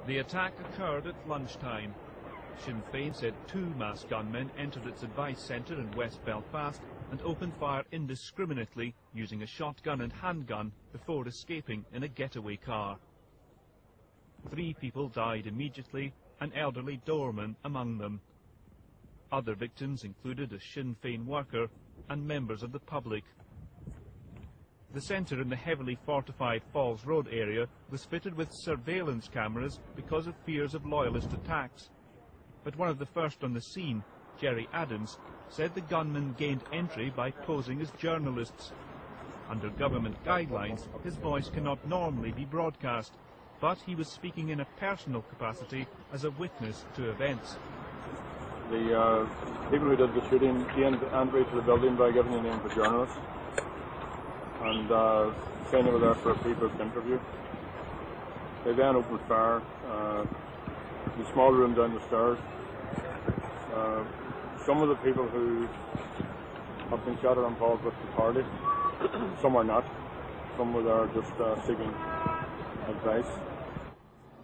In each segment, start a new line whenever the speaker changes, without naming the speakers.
The attack occurred at lunchtime. Sinn Féin said 2 masked gunmen entered its advice centre in West Belfast and opened fire indiscriminately using a shotgun and handgun before escaping in a getaway car. 3 people died immediately, an elderly doorman among them. Other victims included a Sinn Féin worker and members of the public. The centre in the heavily fortified Falls Road area was fitted with surveillance cameras because of fears of loyalist attacks. But one of the first on the scene, Jerry Adams, said the gunmen gained entry by posing as journalists. Under government guidelines, his voice cannot normally be broadcast, but he was speaking in a personal capacity as a witness to events.
The people who did the shooting gained entry to the building by giving the name of a journalist, and saying they were there for a pre-booked interview. They then opened fire in a small room down the stairs. Some of the people who have been shot are involved with the party. Some are not. Some were there just seeking advice.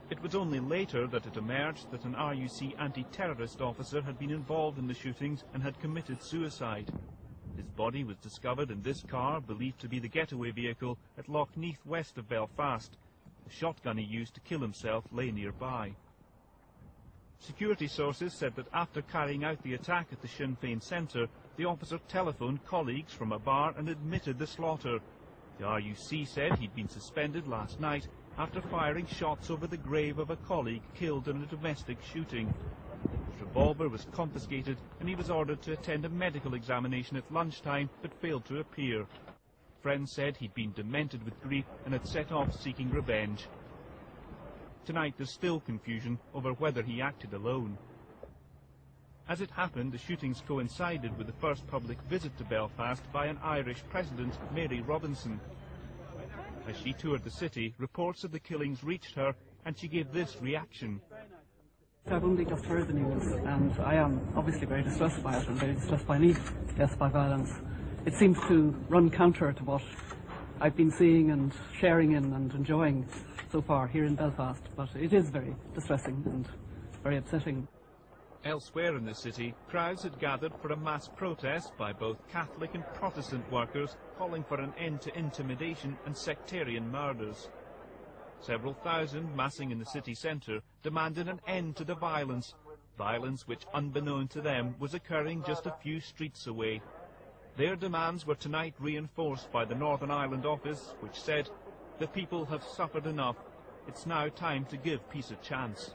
It was only later that it emerged that an RUC anti-terrorist officer had been involved in the shootings and had committed suicide. His body was discovered in this car, believed to be the getaway vehicle, at Lochneath west of Belfast. The shotgun he used to kill himself lay nearby. Security sources said that after carrying out the attack at the Sinn Féin centre, the officer telephoned colleagues from a bar and admitted the slaughter. The RUC said he'd been suspended last night after firing shots over the grave of a colleague killed in a domestic shooting. His revolver was confiscated and he was ordered to attend a medical examination at lunchtime but failed to appear. Friends said he'd been demented with grief and had set off seeking revenge. Tonight there's still confusion over whether he acted alone. As it happened, the shootings coincided with the first public visit to Belfast by an Irish president, Mary Robinson. As she toured the city, reports of the killings reached her and she gave this reaction.
I've only just heard the news and I am obviously very distressed by it and very distressed by any death by violence. It seems to run counter to what I've been seeing and sharing in and enjoying so far here in Belfast, but it is very distressing and very upsetting.
Elsewhere in the city, crowds had gathered for a mass protest by both Catholic and Protestant workers calling for an end to intimidation and sectarian murders. Several thousand massing in the city centre demanded an end to the violence which, unbeknown to them, was occurring just a few streets away. Their demands were tonight reinforced by the Northern Ireland office, which said, "The people have suffered enough. It's now time to give peace a chance."